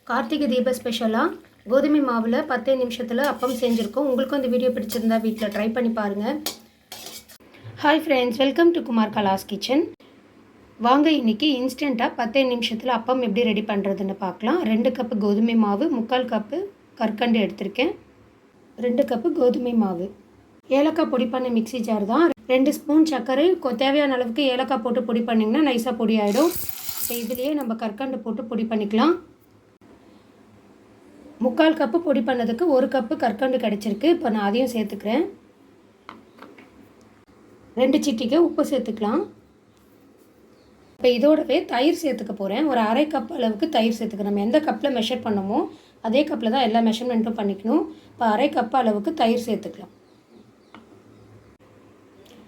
கார்த்திகை தீப ஸ்பெஷலாக கோதுமை மாவில் 10 நிமிஷத்தில் அப்பம் செஞ்சுருக்கோம். உங்களுக்கும் இந்த வீடியோ பிடிச்சிருந்தா வீட்டில் ட்ரை பண்ணி பாருங்கள். Hi friends, welcome to Kumar கலாஸ் கிச்சன். வாங்க இன்றைக்கி இன்ஸ்டண்ட்டாக 10 நிமிஷத்தில் அப்பம் எப்படி ரெடி பண்ணுறதுன்னு பார்க்கலாம். 2 கப்பு கோதுமை மாவு, 3/4 கப்பு கற்கண்டு எடுத்திருக்கேன். 2 கப்பு கோதுமை மாவு, ஏலக்காய் பொடி பண்ண மிக்ஸி ஜார் தான். 2 ஸ்பூன் சர்க்கரை, தேவையான அளவுக்கு ஏலக்காய் போட்டு பொடி பண்ணிங்கன்னா நைஸாக பொடி ஆகிடும். இப்போ இதுலேயே நம்ம கற்கண்டு போட்டு பொடி பண்ணிக்கலாம். 3/4 கப்பு பொடி பண்ணதுக்கு 1 கப்பு கற்கண்டு கிடச்சிருக்கு. இப்போ நான் அதையும் சேர்த்துக்கிறேன். 2 சிட்டிகை உப்பு சேர்த்துக்கலாம். இப்போ இதோடவே தயிர் சேர்த்துக்க போகிறேன். ஒரு 1/2 கப் அளவுக்கு தயிர் சேர்த்துக்கிறேன். நம்ம எந்த கப்பில் மெஷர் பண்ணமோ அதே கப்பில் தான் எல்லா மெஷர்மெண்ட்டும் பண்ணிக்கணும். இப்போ 1/2 கப் அளவுக்கு தயிர் சேர்த்துக்கலாம்.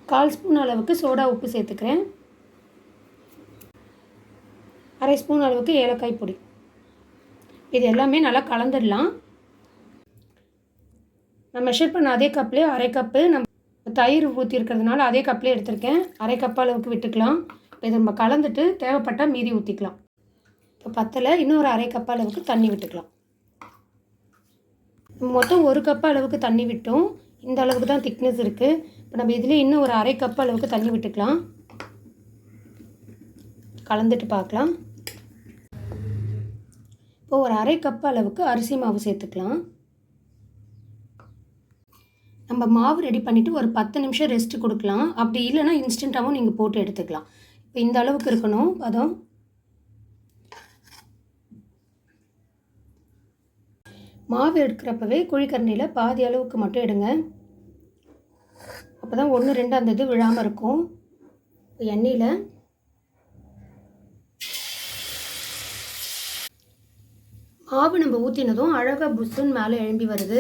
1/4 ஸ்பூன் அளவுக்கு சோடா உப்பு சேர்த்துக்கிறேன். 1/2 ஸ்பூன் அளவுக்கு ஏலக்காய் பொடி. இது எல்லாமே நல்லா கலந்துடலாம். நான் மெஷர் பண்ண அதே கப்லேயே 1/2 கப்பு நம்ம தயிர் ஊற்றிருக்கிறதுனால அதே கப்லேயே எடுத்திருக்கேன். 1/2 கப் அளவுக்கு விட்டுக்கலாம். இப்போ இதை நம்ம கலந்துட்டு தேவைப்பட்டால் மீதி ஊற்றிக்கலாம். இப்போ பத்தலை, இன்னொரு 1/2 கப் அளவுக்கு தண்ணி விட்டுக்கலாம். மொத்தம் 1 கப் அளவுக்கு தண்ணி விட்டோம். இந்த அளவுக்கு தான் திக்னஸ் இருக்குது. இப்போ நம்ம இதில் இன்னும் ஒரு 1/2 கப் அளவுக்கு தண்ணி விட்டுக்கலாம். கலந்துட்டு பார்க்கலாம். இப்போ ஒரு 1/2 கப் அளவுக்கு அரிசி மாவு சேர்த்துக்கலாம். நம்ம மாவு ரெடி பண்ணிவிட்டு ஒரு 10 நிமிஷம் ரெஸ்ட்டு கொடுக்கலாம். அப்படி இல்லைன்னா இன்ஸ்டண்ட்டாகவும் நீங்கள் போட்டு எடுத்துக்கலாம். இப்போ இந்த அளவுக்கு இருக்கணும் பதம். மாவு எடுக்கிறப்பவே குழிக்கரண்டியில் பாதி அளவுக்கு மட்டும் எடுங்க. அப்போ தான் 1, 2 அந்த இது விழாமல் இருக்கும். எண்ணெயில் மாவு நம்ம ஊற்றினதும் அழகாக புஷ்ஷுன்னு மேலே எழும்பி வருது.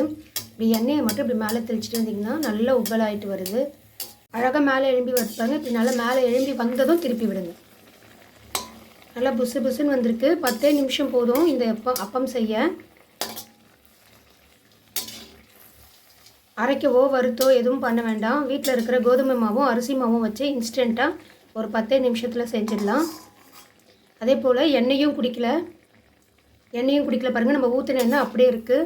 இப்படி எண்ணெயை மட்டும் இப்படி மேலே தெளிச்சுட்டு வந்திங்கன்னா நல்லா உப்பலாகிட்டு வருது. அழகாக மேலே எழும்பி வருப்பாங்க. இப்படி நல்லா மேலே எழும்பி வந்ததும் திருப்பி விடுங்க. நல்லா புஷ்ஷு புஷ்ஷுன்னு வந்திருக்கு. 10 நிமிஷம் போதும் இந்த அப்பம் செய்ய. அரைக்கவோ வறுத்தோ எதுவும் பண்ண வேண்டாம். வீட்டில் இருக்கிற கோதுமை மாவும் அரிசி மாவும் வச்சு இன்ஸ்டண்ட்டாக ஒரு 10 நிமிஷத்தில் செஞ்சிடலாம். அதே போல் எண்ணெயும் குடிக்கல பாருங்கள். நம்ம ஊற்றின எண்ணெய் அப்படியே இருக்குது.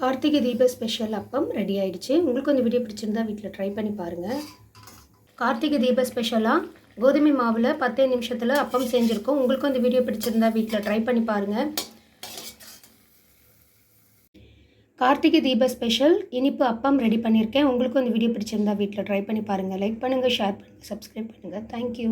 கார்த்திகை தீப ஸ்பெஷல் அப்பம் ரெடி ஆகிடுச்சு. உங்களுக்கு இந்த வீடியோ பிடிச்சிருந்தா வீட்டில் ட்ரை பண்ணி பாருங்கள். கார்த்திகை தீப ஸ்பெஷலாக கோதுமை மாவில் 10 நிமிஷத்தில் அப்பம் செஞ்சுருக்கோம். உங்களுக்கும் இந்த வீடியோ பிடிச்சிருந்தா வீட்டில் ட்ரை பண்ணி பாருங்கள். கார்த்திகை தீப ஸ்பெஷல் இனிப்பு அப்பம் ரெடி பண்ணியிருக்கேன். உங்களுக்கும் இந்த வீடியோ பிடிச்சிருந்தா வீட்டில் ட்ரை பண்ணி பாருங்கள். லைக் பண்ணுங்கள், ஷேர் பண்ணுங்கள், சப்ஸ்கிரைப் பண்ணுங்கள். தேங்க்யூ.